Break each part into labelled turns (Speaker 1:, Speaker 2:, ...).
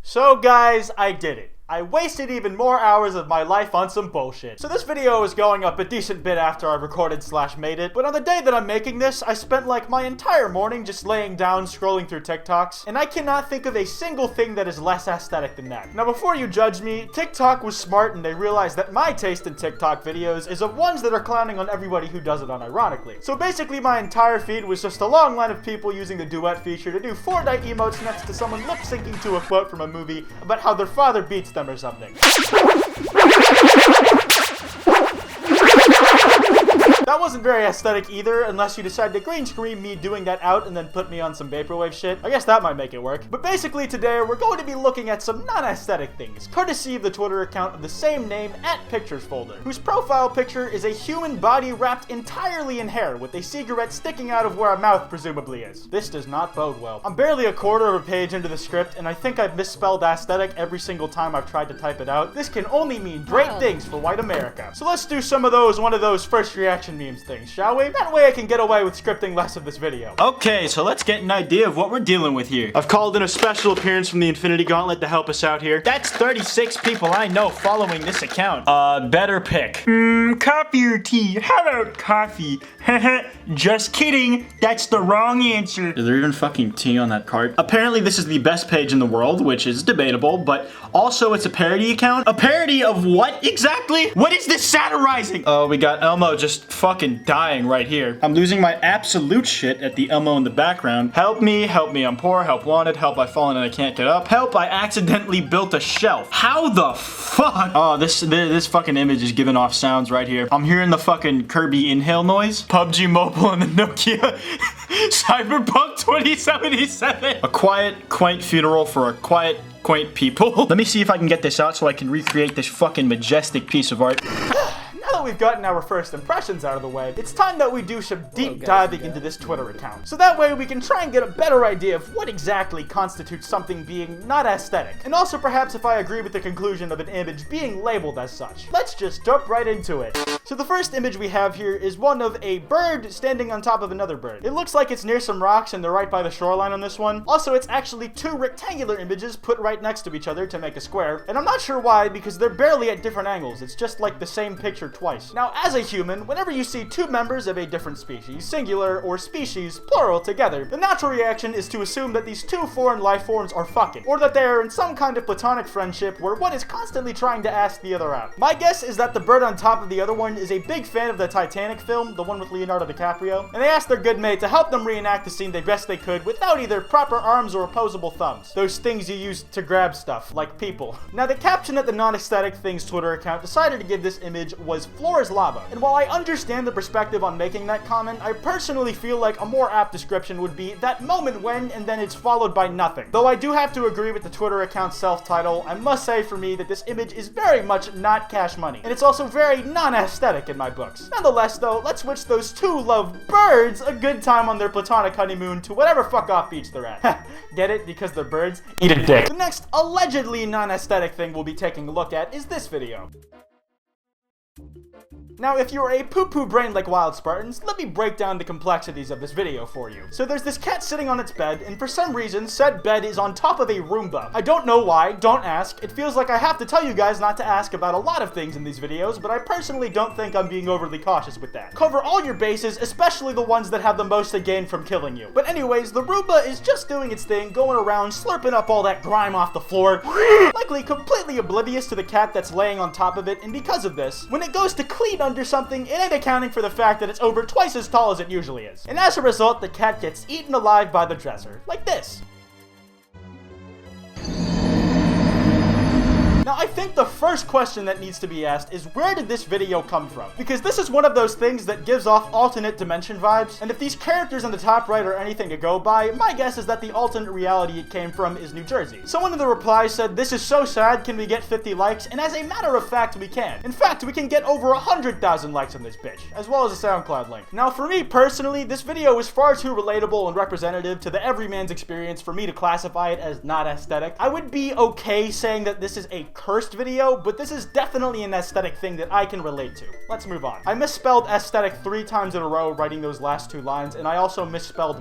Speaker 1: So guys, I did it. I wasted even more hours of my life on some bullshit. So this video is going up a decent bit after I recorded / made it, but on the day that I'm making this, I spent like my entire morning just laying down scrolling through TikToks, and I cannot think of a single thing that is less aesthetic than that. Now before you judge me, TikTok was smart and they realized that my taste in TikTok videos is of ones that are clowning on everybody who does it unironically. So basically my entire feed was just a long line of people using the duet feature to do Fortnite emotes next to someone lip syncing to a quote from a movie about how their father beats them or something. That wasn't very aesthetic either, unless you decide to green screen me doing that out and then put me on some vaporwave shit. I guess that might make it work. But basically today, we're going to be looking at some non-aesthetic things, courtesy of the Twitter account of the same name @PicturesFolder, whose profile picture is a human body wrapped entirely in hair with a cigarette sticking out of where a mouth presumably is. This does not bode well. I'm barely a quarter of a page into the script, and I think I've misspelled aesthetic every single time I've tried to type it out. This can only mean great things for white America. So let's do some of those, one of those first reaction memes things, shall we? That way I can get away with scripting less of this video.
Speaker 2: Okay, so let's get an idea of what we're dealing with here. I've called in a special appearance from the Infinity Gauntlet to help us out here. That's 36 people I know following this account. Better pick. Coffee or tea? How about coffee? Just kidding. That's the wrong answer. Is there even fucking tea on that card? Apparently this is the best page in the world, which is debatable, but also it's a parody account. A parody of what exactly? What is this satirizing? Oh, we got Elmo just fucking dying right here. I'm losing my absolute shit at the Elmo in the background. Help me, I'm poor, help wanted, help I've fallen and I can't get up. Help, I accidentally built a shelf. How the fuck? Oh, this fucking image is giving off sounds right here. I'm hearing the fucking Kirby inhale noise. PUBG Mobile and the Nokia Cyberpunk 2077. A quiet, quaint funeral for a quiet, quaint people. Let me see if I can get this out so I can recreate this fucking majestic piece of art.
Speaker 1: Now that we've gotten our first impressions out of the way, it's time that we do some deep diving into this Twitter account. So that way we can try and get a better idea of what exactly constitutes something being not aesthetic. And also perhaps if I agree with the conclusion of an image being labeled as such. Let's just jump right into it. So the first image we have here is one of a bird standing on top of another bird. It looks like it's near some rocks and they're right by the shoreline on this one. Also, it's actually two rectangular images put right next to each other to make a square. And I'm not sure why, because they're barely at different angles. It's just like the same picture twice. Now, as a human, whenever you see two members of a different species, singular or species, plural, together, the natural reaction is to assume that these two foreign life forms are fucking, or that they are in some kind of platonic friendship where one is constantly trying to ask the other out. My guess is that the bird on top of the other one is a big fan of the Titanic film, the one with Leonardo DiCaprio, and they asked their good mate to help them reenact the scene the best they could without either proper arms or opposable thumbs. Those things you use to grab stuff, like people. Now, the caption at the non-aesthetic things Twitter account decided to give this image was "Floor is lava." And while I understand the perspective on making that comment, I personally feel like a more apt description would be that moment when, and then it's followed by nothing. Though I do have to agree with the Twitter account's self-title, I must say for me that this image is very much not cash money. And it's also very non-aesthetic in my books. Nonetheless though, let's wish those two love birds a good time on their platonic honeymoon to whatever fuck off beach they're at. Get it? Because they're birds? Eat a dick. The next allegedly non-aesthetic thing we'll be taking a look at is this video. Now, if you're a poo-poo brain like Wild Spartans, let me break down the complexities of this video for you. So there's this cat sitting on its bed, and for some reason, said bed is on top of a Roomba. I don't know why, don't ask. It feels like I have to tell you guys not to ask about a lot of things in these videos, but I personally don't think I'm being overly cautious with that. Cover all your bases, especially the ones that have the most to gain from killing you. But anyways, the Roomba is just doing its thing, going around, slurping up all that grime off the floor, likely completely oblivious to the cat that's laying on top of it, and because of this, when it goes to clean under something, it ain't accounting for the fact that it's over twice as tall as it usually is. And as a result, the cat gets eaten alive by the dresser. Like this. Now, I think the first question that needs to be asked is, where did this video come from? Because this is one of those things that gives off alternate dimension vibes, and if these characters on the top right are anything to go by, my guess is that the alternate reality it came from is New Jersey. Someone in the reply said, "This is so sad, can we get 50 likes? And as a matter of fact, we can. In fact, we can get over 100,000 likes on this bitch, as well as a SoundCloud link. Now, for me personally, this video is far too relatable and representative to the everyman's experience for me to classify it as not aesthetic. I would be okay saying that this is a cursed video, but this is definitely an aesthetic thing that I can relate to. Let's move on. I misspelled aesthetic 3 times in a row writing those last 2 lines, and I also misspelled.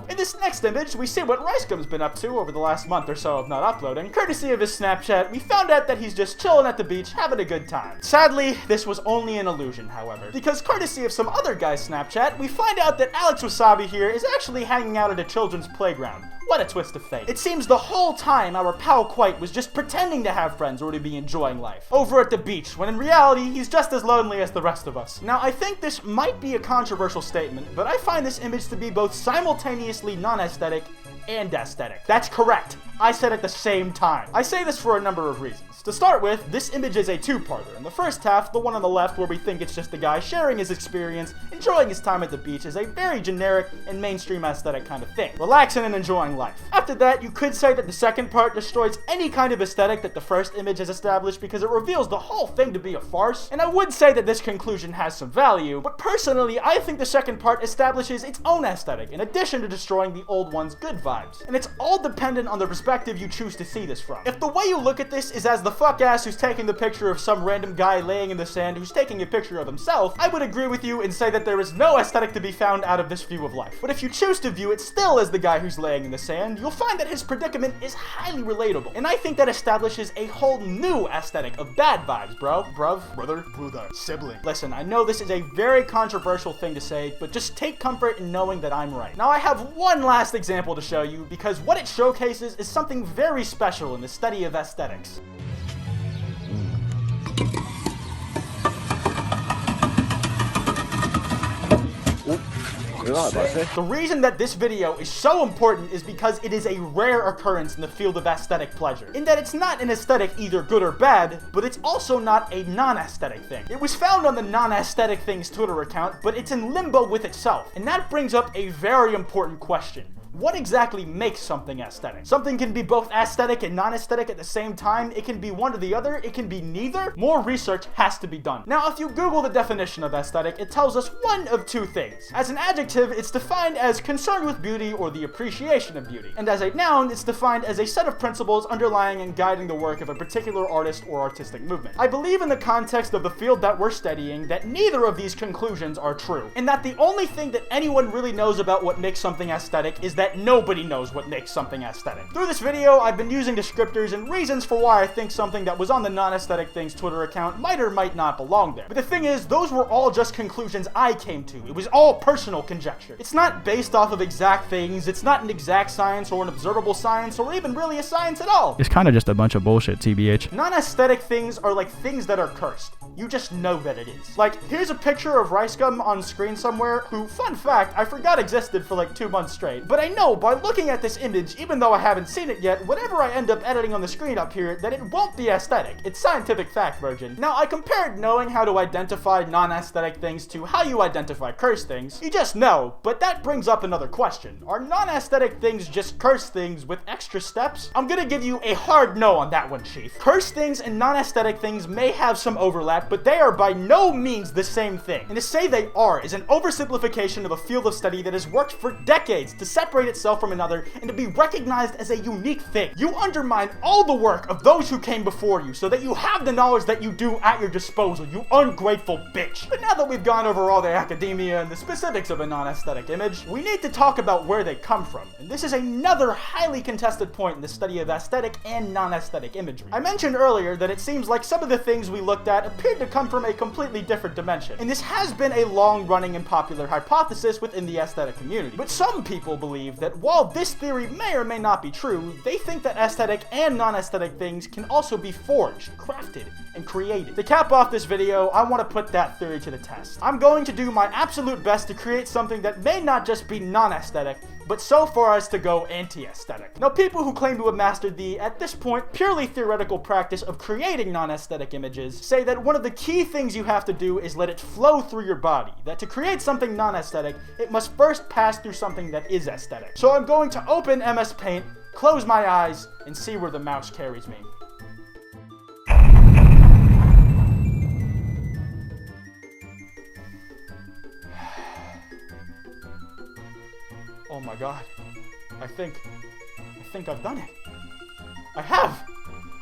Speaker 1: In this next image, we see what Ricegum's been up to over the last month or so of not uploading. Courtesy of his Snapchat, we found out that he's just chilling at the beach, having a good time. Sadly, this was only an illusion, however, because courtesy of some other guy's Snapchat, we find out that Alex Wasabi here is actually hanging out at a children's playground. What a twist of fate. It seems the whole time our pal Kwite was just pretending to have friends or to be enjoying life over at the beach, when in reality, he's just as lonely as the rest of us. Now, I think this might be a controversial statement, but I find this image to be both simultaneously non-aesthetic and aesthetic. That's correct. I said at the same time. I say this for a number of reasons. To start with, this image is a two-parter. In the first half, the one on the left where we think it's just a guy sharing his experience, enjoying his time at the beach, is a very generic and mainstream aesthetic kind of thing. Relaxing and enjoying life. After that, you could say that the second part destroys any kind of aesthetic that the first image has established because it reveals the whole thing to be a farce. And I would say that this conclusion has some value, but personally, I think the second part establishes its own aesthetic in addition to destroying the old one's good vibes. And it's all dependent on the perspective you choose to see this from. If the way you look at this is as the fuck ass who's taking the picture of some random guy laying in the sand who's taking a picture of himself, I would agree with you and say that there is no aesthetic to be found out of this view of life. But if you choose to view it still as the guy who's laying in the sand, you'll find that his predicament is highly relatable. And I think that establishes a whole new aesthetic of bad vibes, bro. Bruv, brother, brother, sibling. Listen, I know this is a very controversial thing to say, but just take comfort in knowing that I'm right. Now I have one last example to show you because what it showcases is something very special in the study of aesthetics. The reason that this video is so important is because it is a rare occurrence in the field of aesthetic pleasure, in that it's not an aesthetic either good or bad, but it's also not a non-aesthetic thing. It was found on the non-aesthetic things Twitter account, but it's in limbo with itself, and that brings up a very important question. What exactly makes something aesthetic? Something can be both aesthetic and non-aesthetic at the same time. It can be one or the other. It can be neither. More research has to be done. Now, if you Google the definition of aesthetic, it tells us one of two things. As an adjective, it's defined as concerned with beauty or the appreciation of beauty. And as a noun, it's defined as a set of principles underlying and guiding the work of a particular artist or artistic movement. I believe in the context of the field that we're studying that neither of these conclusions are true, and that the only thing that anyone really knows about what makes something aesthetic is that nobody knows what makes something aesthetic. Through this video, I've been using descriptors and reasons for why I think something that was on the non-aesthetic things Twitter account might or might not belong there. But the thing is, those were all just conclusions I came to. It was all personal conjecture. It's not based off of exact things, it's not an exact science or an observable science or even really a science at all.
Speaker 3: It's kind of just a bunch of bullshit, TBH.
Speaker 1: Non-aesthetic things are like things that are cursed. You just know that it is. Like, here's a picture of Ricegum on screen somewhere, who, fun fact, I forgot existed for like 2 months straight. But I know by looking at this image, even though I haven't seen it yet, whatever I end up editing on the screen up here, that it won't be aesthetic. It's scientific fact, virgin. Now, I compared knowing how to identify non-aesthetic things to how you identify cursed things. You just know, but that brings up another question. Are non-aesthetic things just cursed things with extra steps? I'm gonna give you a hard no on that one, Chief. Cursed things and non-aesthetic things may have some overlap, but they are by no means the same thing. And to say they are is an oversimplification of a field of study that has worked for decades to separate itself from another and to be recognized as a unique thing. You undermine all the work of those who came before you so that you have the knowledge that you do at your disposal, you ungrateful bitch. But now that we've gone over all the academia and the specifics of a non-aesthetic image, we need to talk about where they come from. And this is another highly contested point in the study of aesthetic and non-aesthetic imagery. I mentioned earlier that it seems like some of the things we looked at appeared to come from a completely different dimension. And this has been a long-running and popular hypothesis within the aesthetic community. But some people believe that while this theory may or may not be true, they think that aesthetic and non-aesthetic things can also be forged, crafted, and created. To cap off this video, I want to put that theory to the test. I'm going to do my absolute best to create something that may not just be non-aesthetic, but so far as to go anti-aesthetic. Now, people who claim to have mastered the, at this point, purely theoretical practice of creating non-aesthetic images say that one of the key things you have to do is let it flow through your body. That to create something non-aesthetic, it must first pass through something that is aesthetic. So I'm going to open MS Paint, close my eyes, and see where the mouse carries me. Oh my god. I think I've done it. I have!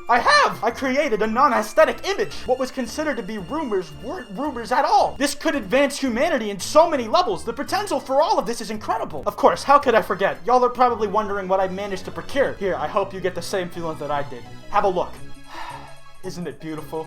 Speaker 1: I have! I created a non-aesthetic image. What was considered to be rumors weren't rumors at all. This could advance humanity in so many levels. The potential for all of this is incredible. Of course, how could I forget? Y'all are probably wondering what I managed to procure. Here, I hope you get the same feeling that I did. Have a look. Isn't it beautiful?